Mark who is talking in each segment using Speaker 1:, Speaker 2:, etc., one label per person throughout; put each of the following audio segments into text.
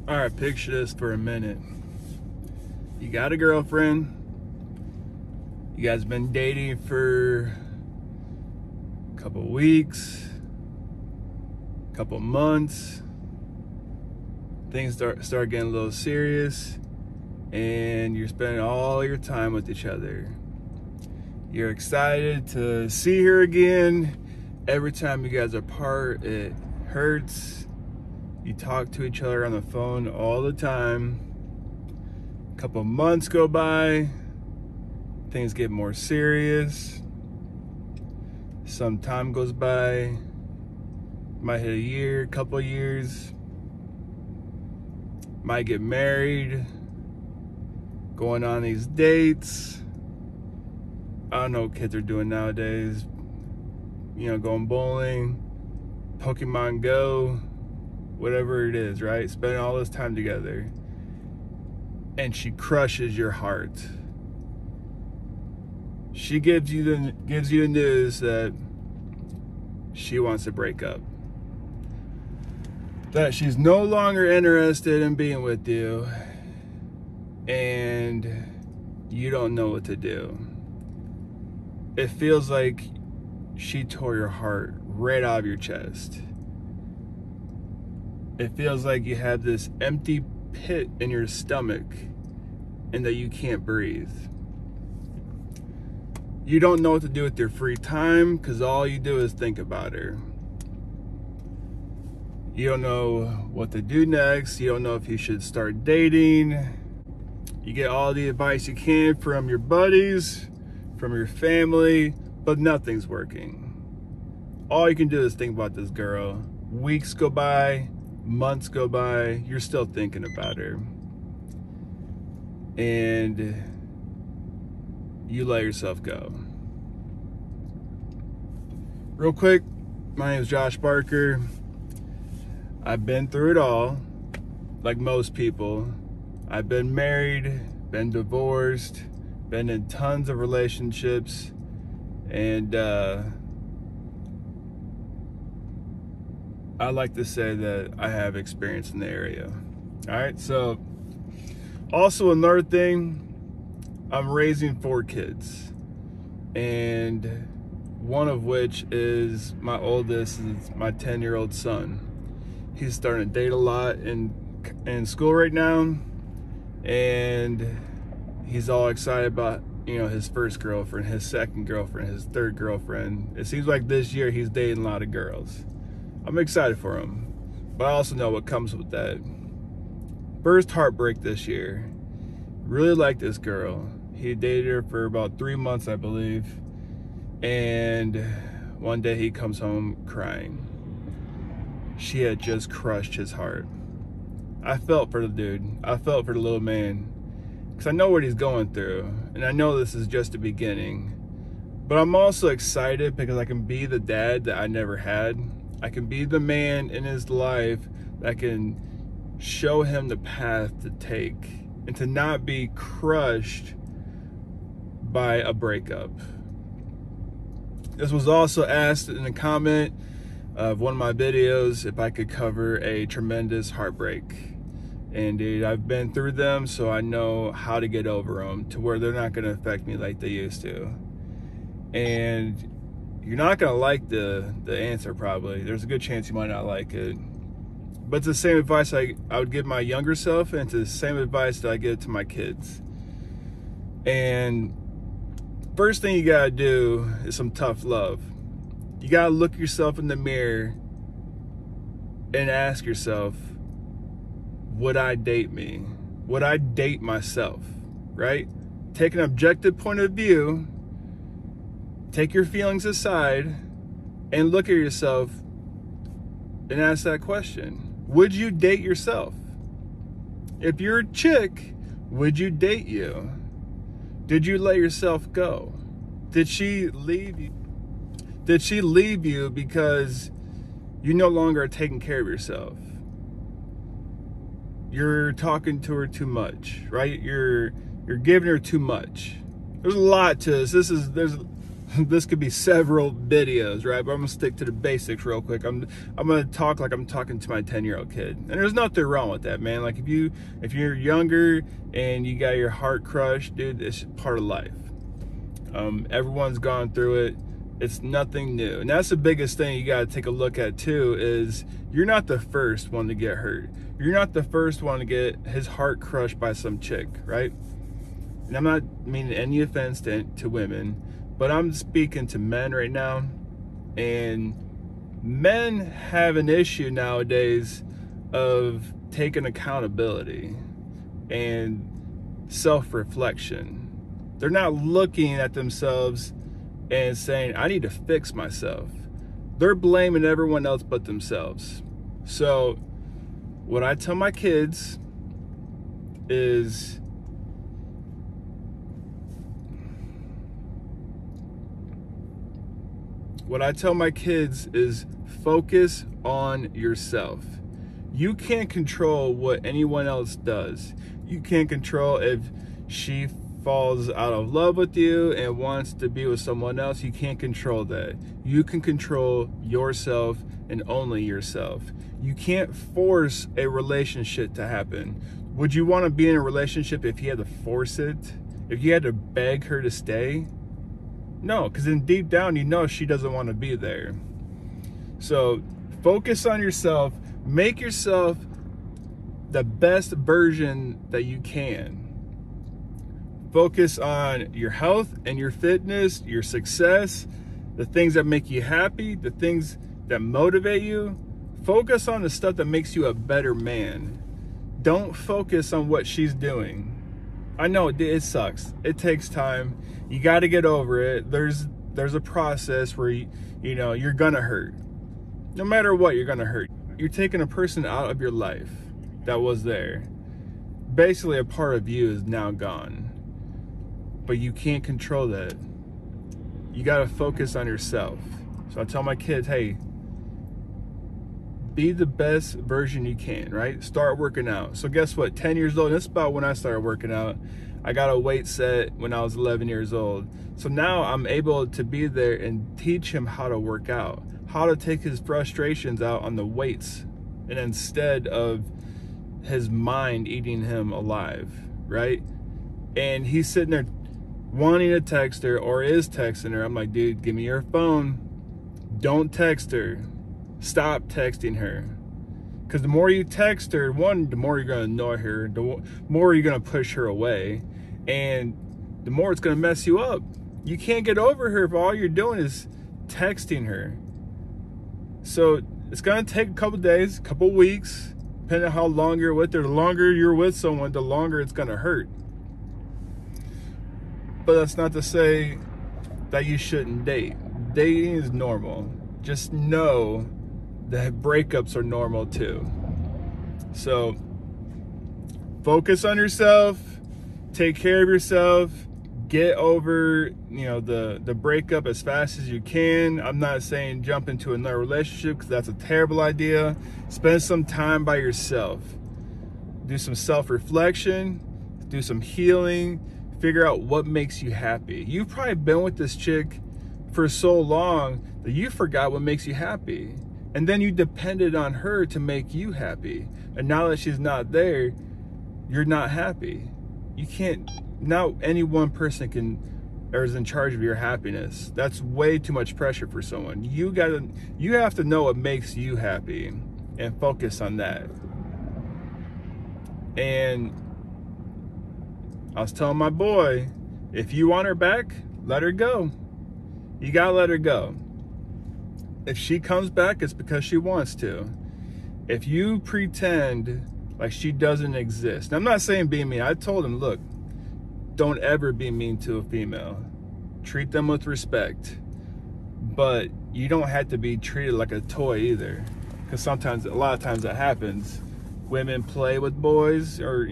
Speaker 1: All right, picture this for a minute. You got a girlfriend. You guys been dating for a couple weeks, couple months. Things start getting a little serious, and you're spending all your time with each other. You're excited to see her again. Every time you guys are apart, it hurts. You talk to each other on the phone all the time. A couple months go by. Things get more serious. Some time goes by. Might hit a year, couple years. Might get married. Going on these dates. I don't know what kids are doing nowadays. You know, going bowling, Pokemon Go, whatever it is, right? Spending all this time together. And she crushes your heart. She gives you the news that she wants to break up. That she's no longer interested in being with you. And you don't know what to do. It feels like she tore your heart right out of your chest. It feels like you have this empty pit in your stomach and that you can't breathe. You don't know what to do with your free time because all you do is think about her. You don't know what to do next. You don't know if you should start dating. You get all the advice you can from your buddies, from your family, but nothing's working. All you can do is think about this girl. Weeks go by, months go by, you're still thinking about her. And you let yourself go. Real quick, my name is Josh Barker. I've been through it all, like most people. I've been married, been divorced, been in tons of relationships, and I like to say that I have experience in the area. All right, so also another thing, I'm raising 4 kids, and one of which is my oldest, is my 10-year-old son. He's starting to date a lot in school right now, and he's all excited about, you know, his first girlfriend, his second girlfriend, his third girlfriend. It seems like this year he's dating a lot of girls. I'm excited for him, but I also know what comes with that. First heartbreak this year. Really liked this girl. He dated her for about 3 months, I believe. And one day he comes home crying. She had just crushed his heart. I felt for the dude. I felt for the little man. Because I know what he's going through. And I know this is just the beginning. But I'm also excited because I can be the dad that I never had. I can be the man in his life that can show him the path to take and to not be crushed by a breakup. This was also asked in a comment of one of my videos if I could cover a tremendous heartbreak. And dude, I've been through them, so I know how to get over them to where they're not going to affect me like they used to. And you're not going to like the answer, probably. There's a good chance you might not like it. But it's the same advice I would give my younger self, and it's the same advice that I give to my kids. And first thing you got to do is some tough love. You got to look yourself in the mirror and ask yourself, would I date me? Would I date myself? Right? Take an objective point of view. Take your feelings aside and look at yourself and ask that question. Would you date yourself? If you're a chick, would you date you? Did you let yourself go? Did she leave you? Did she leave you because you no longer are taking care of yourself? You're talking to her too much, right? You're giving her too much. There's a lot to this. There's This could be several videos, right? But I'm gonna stick to the basics real quick. I'm gonna talk like I'm talking to my 10-year-old kid, and there's nothing wrong with that, man. Like if you're younger and you got your heart crushed, dude, it's part of life. Everyone's gone through it. It's nothing new, and that's the biggest thing you got to take a look at too. Is you're not the first one to get hurt. You're not the first one to get his heart crushed by some chick, right? And I'm not meaning any offense to women, but I'm speaking to men right now. And men have an issue nowadays of taking accountability and self-reflection. They're not looking at themselves and saying, I need to fix myself. They're blaming everyone else but themselves. So what I tell my kids is, focus on yourself. You can't control what anyone else does. You can't control if she falls out of love with you and wants to be with someone else. You can't control that. You can control yourself and only yourself. You can't force a relationship to happen. Would you want to be in a relationship if you had to force it? If you had to beg her to stay? No, because then deep down you know she doesn't want to be there. So focus on yourself. Make yourself the best version that you can. Focus on your health and your fitness, your success, the things that make you happy, the things that motivate you. Focus on the stuff that makes you a better man. Don't focus on what she's doing. I know it sucks. It takes time. You got to get over it. There's a process where you're gonna hurt. No matter what, you're gonna hurt. You're taking a person out of your life that was there. Basically, a part of you is now gone. But you can't control that. You got to focus on yourself. So I tell my kids, hey, be the best version you can, right? Start working out. So guess what? 10 years old, that's about when I started working out. I got a weight set when I was 11 years old. So now I'm able to be there and teach him how to work out, how to take his frustrations out on the weights, and instead of his mind eating him alive, right? And he's sitting there wanting to text her, or is texting her. I'm like, dude, give me your phone. Don't text her. Stop texting her. Because the more you text her, one, the more you're going to annoy her, the more you're going to push her away, and the more it's going to mess you up. You can't get over her if all you're doing is texting her. So it's going to take a couple days, a couple weeks, depending on how long you're with her. The longer you're with someone, the longer it's going to hurt. But that's not to say that you shouldn't date. Dating is normal. Just know that breakups are normal too. So focus on yourself, take care of yourself, get over the breakup as fast as you can. I'm not saying jump into another relationship, because that's a terrible idea. Spend some time by yourself. Do some self-reflection, do some healing, figure out what makes you happy. You've probably been with this chick for so long that you forgot what makes you happy. And then you depended on her to make you happy. And now that she's not there, you're not happy. You can't, now any one person is in charge of your happiness. That's way too much pressure for someone. You have to know what makes you happy and focus on that. And I was telling my boy, if you want her back, let her go. You gotta let her go. If she comes back, it's because she wants to. If you pretend like she doesn't exist. Now, I'm not saying be mean. I told him, look, don't ever be mean to a female. Treat them with respect. But you don't have to be treated like a toy either. Because a lot of times that happens. Women play with boys or,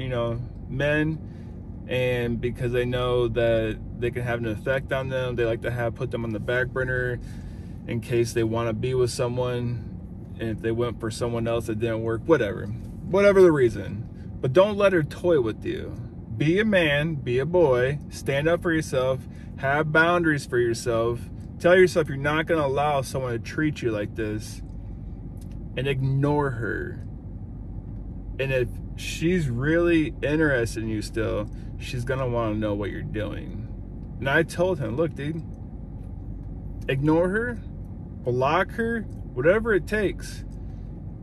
Speaker 1: men. And because they know that they can have an effect on them, they like to put them on the back burner in case they want to be with someone, and if they went for someone else that didn't work, whatever the reason. But don't let her toy with you. Be a man, be a boy, stand up for yourself, have boundaries for yourself, Tell yourself you're not going to allow someone to treat you like this and ignore her. And if she's really interested in you still, she's going to want to know what you're doing. And I told him, look, dude, ignore her, block her, whatever it takes.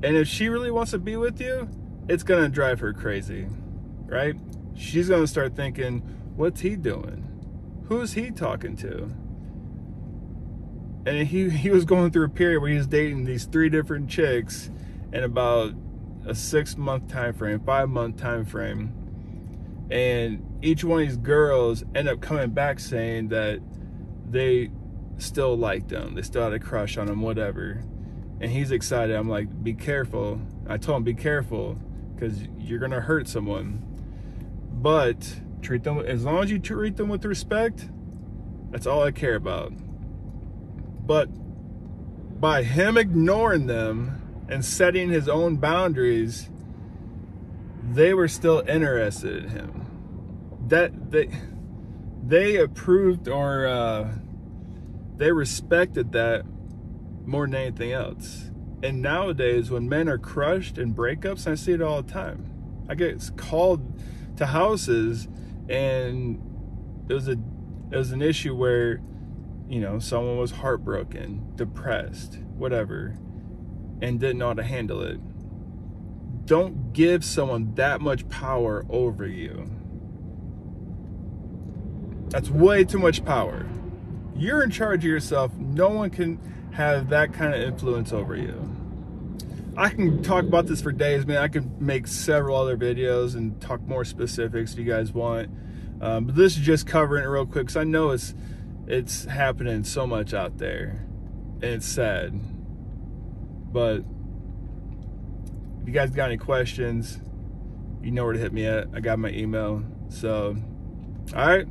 Speaker 1: And if she really wants to be with you, it's going to drive her crazy, right? She's going to start thinking, what's he doing? Who's he talking to? And he was going through a period where he was dating these 3 different chicks in about a 6-month time frame, 5-month time frame. And each one of these girls end up coming back saying that they still liked him. They still had a crush on him, whatever. And he's excited. I'm like, be careful. I told him, be careful, because you're going to hurt someone. But treat them, as long as you treat them with respect, that's all I care about. But by him ignoring them and setting his own boundaries, they were still interested in him. That they approved, or they respected that more than anything else. And nowadays, when men are crushed in breakups, I see it all the time. I get called to houses, and it was an issue where, you know, someone was heartbroken, depressed, whatever, and didn't know how to handle it. Don't give someone that much power over you. That's way too much power. You're in charge of yourself. No one can have that kind of influence over you. I can talk about this for days, man. I can make several other videos and talk more specifics if you guys want. But this is just covering it real quick, because I know it's happening so much out there, and it's sad. But if you guys got any questions, you know where to hit me at. I got my email. So, all right.